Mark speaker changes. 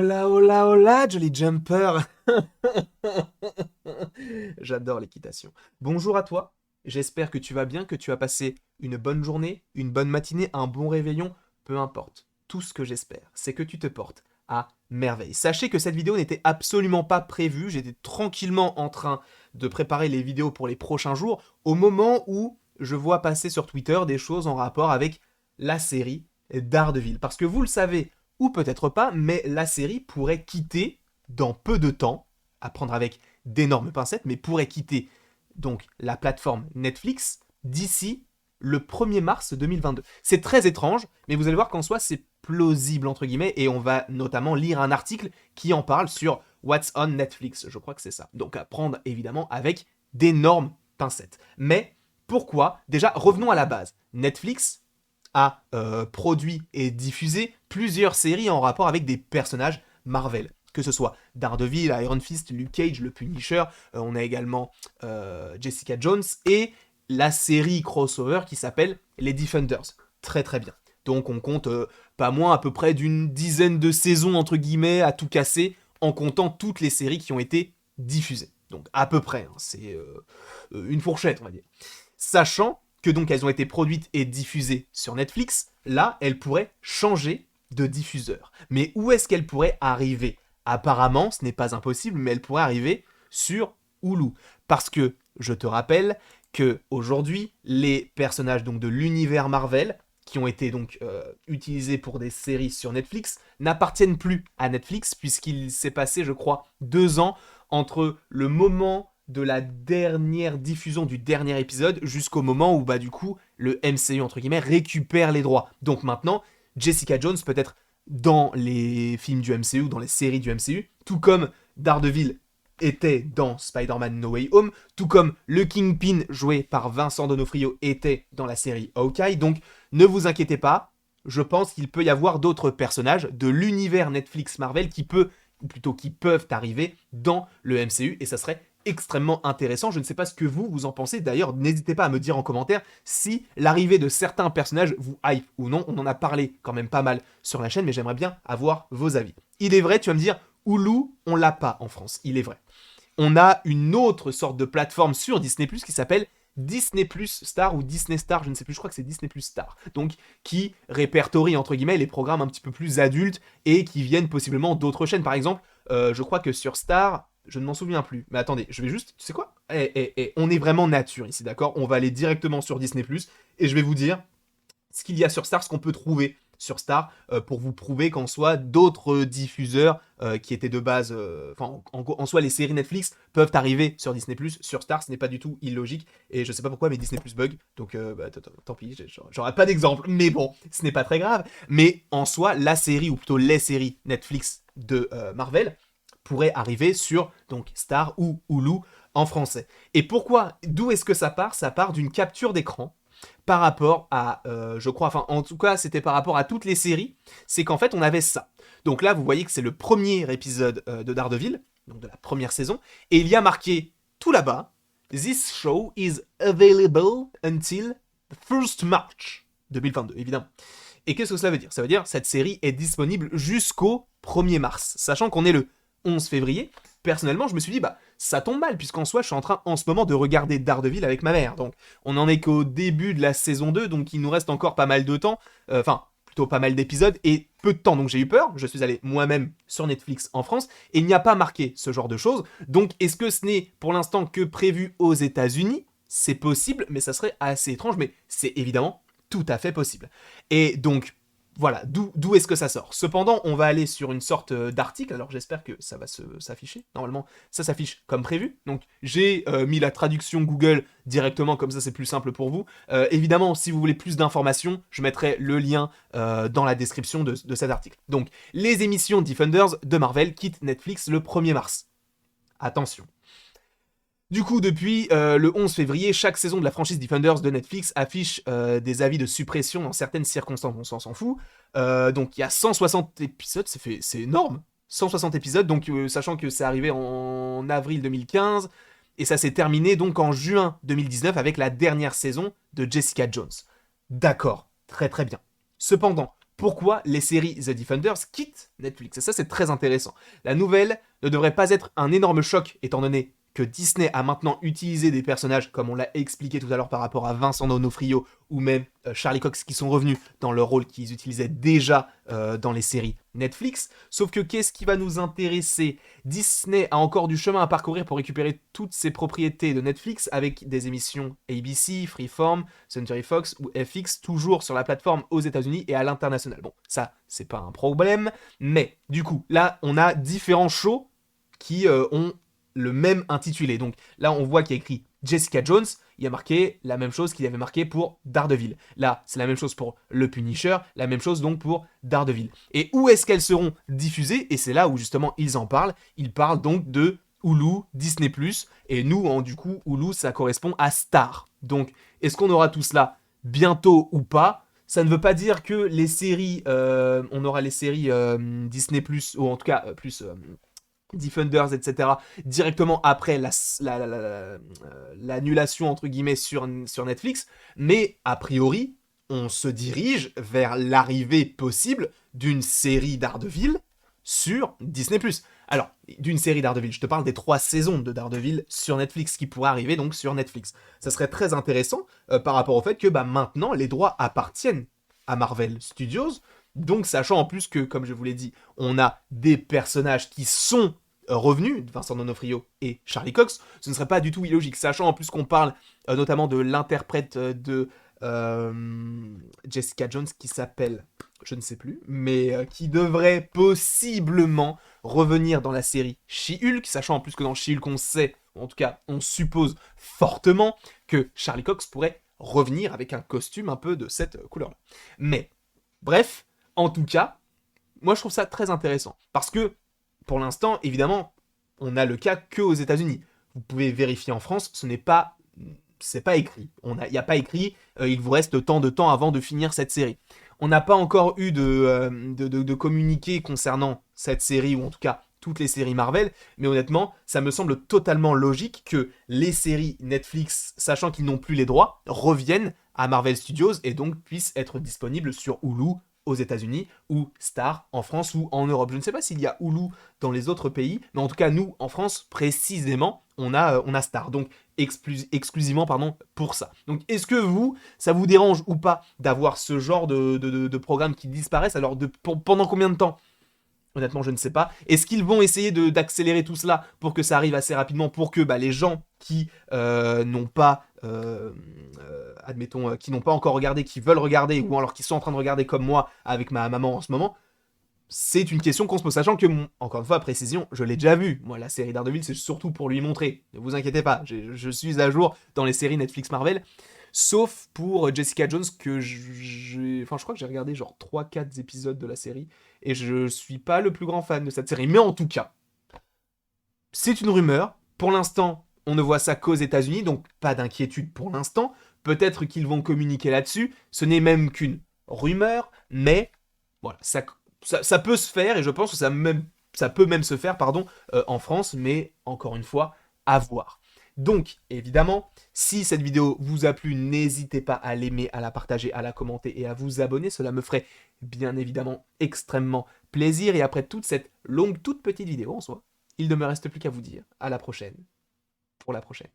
Speaker 1: Hola, hola, hola, Jolly Jumper. J'adore l'équitation. Bonjour à toi. J'espère que tu vas bien, que tu as passé une bonne journée, une bonne matinée, un bon réveillon. Peu importe. Tout ce que j'espère, c'est que tu te portes à merveille. Sachez que cette vidéo n'était absolument pas prévue. J'étais tranquillement en train de préparer les vidéos pour les prochains jours au moment où je vois passer sur Twitter des choses en rapport avec la série Daredevil. Parce que vous le savez, ou peut-être pas, mais la série pourrait quitter dans peu de temps, à prendre avec d'énormes pincettes, mais pourrait quitter donc la plateforme Netflix d'ici le 1er mars 2022. C'est très étrange, mais vous allez voir qu'en soi c'est plausible entre guillemets, et on va notamment lire un article qui en parle sur What's on Netflix, je crois que c'est ça. Donc à prendre évidemment avec d'énormes pincettes. Mais pourquoi? Déjà, revenons à la base. Netflix a produit et diffusé plusieurs séries en rapport avec des personnages Marvel. Que ce soit Daredevil, Iron Fist, Luke Cage, le Punisher, on a également Jessica Jones et la série crossover qui s'appelle les Defenders. Très très bien. Donc on compte pas moins à peu près d'une dizaine de saisons entre guillemets à tout casser en comptant toutes les séries qui ont été diffusées. Donc à peu près, hein, c'est une fourchette on va dire. Sachant que donc elles ont été produites et diffusées sur Netflix, là, elles pourraient changer de diffuseur. Mais où est-ce qu'elles pourraient arriver? Apparemment, ce n'est pas impossible, mais elles pourraient arriver sur Hulu. Parce que, je te rappelle, que aujourd'hui, les personnages donc de l'univers Marvel, qui ont été donc utilisés pour des séries sur Netflix, n'appartiennent plus à Netflix, puisqu'il s'est passé, je crois, 2 ans entre le moment de la dernière diffusion du dernier épisode jusqu'au moment où bah du coup le MCU entre guillemets récupère les droits. Donc maintenant Jessica Jones peut être dans les films du MCU, dans les séries du MCU, tout comme Daredevil était dans Spider-Man No Way Home, tout comme le Kingpin joué par Vincent D'Onofrio était dans la série Hawkeye. Donc ne vous inquiétez pas, je pense qu'il peut y avoir d'autres personnages de l'univers Netflix Marvel qui peut ou plutôt qui peuvent arriver dans le MCU et ça serait extrêmement intéressant. Je ne sais pas ce que vous en pensez. D'ailleurs, n'hésitez pas à me dire en commentaire si l'arrivée de certains personnages vous hype ou non. On en a parlé quand même pas mal sur la chaîne, mais j'aimerais bien avoir vos avis. Il est vrai, tu vas me dire, Hulu, on l'a pas en France. Il est vrai. On a une autre sorte de plateforme sur Disney+, qui s'appelle Disney Plus Star ou Disney Star, je ne sais plus, je crois que c'est Disney Plus Star. Donc, qui répertorie, entre guillemets, les programmes un petit peu plus adultes et qui viennent possiblement d'autres chaînes. Par exemple, je crois que sur Star, je ne m'en souviens plus. Mais attendez, je vais juste, tu sais quoi on est vraiment nature ici, d'accord? On va aller directement sur Disney Plus et je vais vous dire ce qu'il y a sur Star, ce qu'on peut trouver sur Star, pour vous prouver qu'en soi, d'autres diffuseurs qui étaient de base, en soi, les séries Netflix peuvent arriver sur Disney+, sur Star, ce n'est pas du tout illogique, et je sais pas pourquoi, mais Disney+, bug, donc tant pis, j'aurais pas d'exemple, mais bon, ce n'est pas très grave, mais en soi, la série, ou plutôt les séries Netflix de Marvel, pourraient arriver sur donc Star ou Hulu en français. Et pourquoi? D'où est-ce que ça part? Ça part d'une capture d'écran par rapport à, je crois, enfin en tout cas c'était par rapport à toutes les séries, c'est qu'en fait on avait ça. Donc là vous voyez que c'est le premier épisode de Daredevil, donc de la première saison, et il y a marqué tout là-bas, This show is available until the 1st March 2022, évidemment. Et qu'est-ce que cela veut dire? Ça veut dire cette série est disponible jusqu'au 1er mars, sachant qu'on est le 11 février. Personnellement, je me suis dit, bah, ça tombe mal, puisqu'en soi, je suis en train, en ce moment, de regarder Daredevil avec ma mère. Donc, on en est qu'au début de la saison 2, donc il nous reste encore pas mal de temps. Enfin, plutôt pas mal d'épisodes et peu de temps. Donc, j'ai eu peur. Je suis allé moi-même sur Netflix en France et il n'y a pas marqué ce genre de choses. Donc, est-ce que ce n'est pour l'instant que prévu aux États-Unis? C'est possible, mais ça serait assez étrange. Mais c'est évidemment tout à fait possible. Et donc, voilà, d'où est-ce que ça sort? Cependant, on va aller sur une sorte d'article, alors j'espère que ça va s'afficher. Normalement, ça s'affiche comme prévu. Donc, j'ai mis la traduction Google directement, comme ça c'est plus simple pour vous. Évidemment, si vous voulez plus d'informations, je mettrai le lien dans la description de cet article. Donc, les émissions Defenders de Marvel quittent Netflix le 1er mars. Attention. Du coup, depuis le 11 février, chaque saison de la franchise Defenders de Netflix affiche des avis de suppression dans certaines circonstances, on s'en fout. Donc il y a 160 épisodes, c'est énorme. 160 épisodes, donc sachant que c'est arrivé en avril 2015, et ça s'est terminé donc en juin 2019 avec la dernière saison de Jessica Jones. D'accord, très très bien. Cependant, pourquoi les séries The Defenders quittent Netflix. Et ça, c'est très intéressant. La nouvelle ne devrait pas être un énorme choc, étant donné que Disney a maintenant utilisé des personnages, comme on l'a expliqué tout à l'heure par rapport à Vincent D'Onofrio ou même Charlie Cox, qui sont revenus dans le rôle qu'ils utilisaient déjà dans les séries Netflix. Sauf que qu'est-ce qui va nous intéresser? Disney a encore du chemin à parcourir pour récupérer toutes ses propriétés de Netflix avec des émissions ABC, Freeform, Century Fox ou FX, toujours sur la plateforme aux États-Unis et à l'international. Bon, ça, c'est pas un problème, mais du coup, là, on a différents shows qui ont le même intitulé. Donc là, on voit qu'il y a écrit Jessica Jones, il y a marqué la même chose qu'il avait marqué pour Daredevil. Là, c'est la même chose pour Le Punisher, la même chose donc pour Daredevil. Et où est-ce qu'elles seront diffusées? Et c'est là où justement ils en parlent. Ils parlent donc de Hulu, Disney+, et nous, du coup, Hulu, ça correspond à Star. Donc, est-ce qu'on aura tout cela bientôt ou pas? Ça ne veut pas dire que les séries, on aura les séries Disney+, ou en tout cas, Defenders, etc., directement après l'annulation, entre guillemets, sur Netflix, mais a priori, on se dirige vers l'arrivée possible d'une série Daredevil sur Disney+. Alors, d'une série Daredevil, je te parle des 3 saisons de Daredevil sur Netflix, qui pourraient arriver donc sur Netflix. Ça serait très intéressant par rapport au fait que maintenant, les droits appartiennent à Marvel Studios, donc sachant en plus que, comme je vous l'ai dit, on a des personnages qui sont revenus, Vincent D'Onofrio et Charlie Cox, ce ne serait pas du tout illogique, sachant en plus qu'on parle notamment de l'interprète de Jessica Jones qui s'appelle, je ne sais plus, mais qui devrait possiblement revenir dans la série She-Hulk, sachant en plus que dans She-Hulk on sait, en tout cas on suppose fortement que Charlie Cox pourrait revenir avec un costume un peu de cette couleur-là. Mais, bref, en tout cas, moi je trouve ça très intéressant, parce que pour l'instant, évidemment, on a le cas que aux États-Unis. Vous pouvez vérifier en France, c'est pas écrit. Il n'y a pas écrit, il vous reste tant de temps avant de finir cette série. On n'a pas encore eu de communiqué concernant cette série, ou en tout cas toutes les séries Marvel, mais honnêtement, ça me semble totalement logique que les séries Netflix, sachant qu'ils n'ont plus les droits, reviennent à Marvel Studios et donc puissent être disponibles sur Hulu aux États-Unis ou Star en France ou en Europe. Je ne sais pas s'il y a Hulu dans les autres pays, mais en tout cas nous en France précisément on a Star, donc exclusivement pour ça. Donc est-ce que ça vous dérange ou pas d'avoir ce genre de programmes qui disparaissent? Alors pendant combien de temps? Honnêtement, je ne sais pas. Est-ce qu'ils vont essayer d'accélérer tout cela pour que ça arrive assez rapidement, pour que les gens qui n'ont pas, admettons, qui n'ont pas encore regardé, qui veulent regarder, ou alors qui sont en train de regarder comme moi avec ma maman en ce moment, c'est une question qu'on se pose, sachant que, encore une fois, précision, je l'ai déjà vu. Moi, la série Daredevil, c'est surtout pour lui montrer. Ne vous inquiétez pas, je suis à jour dans les séries Netflix Marvel. Sauf pour Jessica Jones, que je crois que j'ai regardé genre 3-4 épisodes de la série, et je suis pas le plus grand fan de cette série. Mais en tout cas, c'est une rumeur. Pour l'instant, on ne voit ça qu'aux États-Unis, donc pas d'inquiétude pour l'instant. Peut-être qu'ils vont communiquer là-dessus. Ce n'est même qu'une rumeur, mais voilà, ça peut se faire, et je pense que ça peut même se faire, en France, mais encore une fois, à voir. Donc, évidemment, si cette vidéo vous a plu, n'hésitez pas à l'aimer, à la partager, à la commenter et à vous abonner. Cela me ferait bien évidemment extrêmement plaisir. Et après toute cette longue, toute petite vidéo en soi, il ne me reste plus qu'à vous dire à la prochaine, pour la prochaine.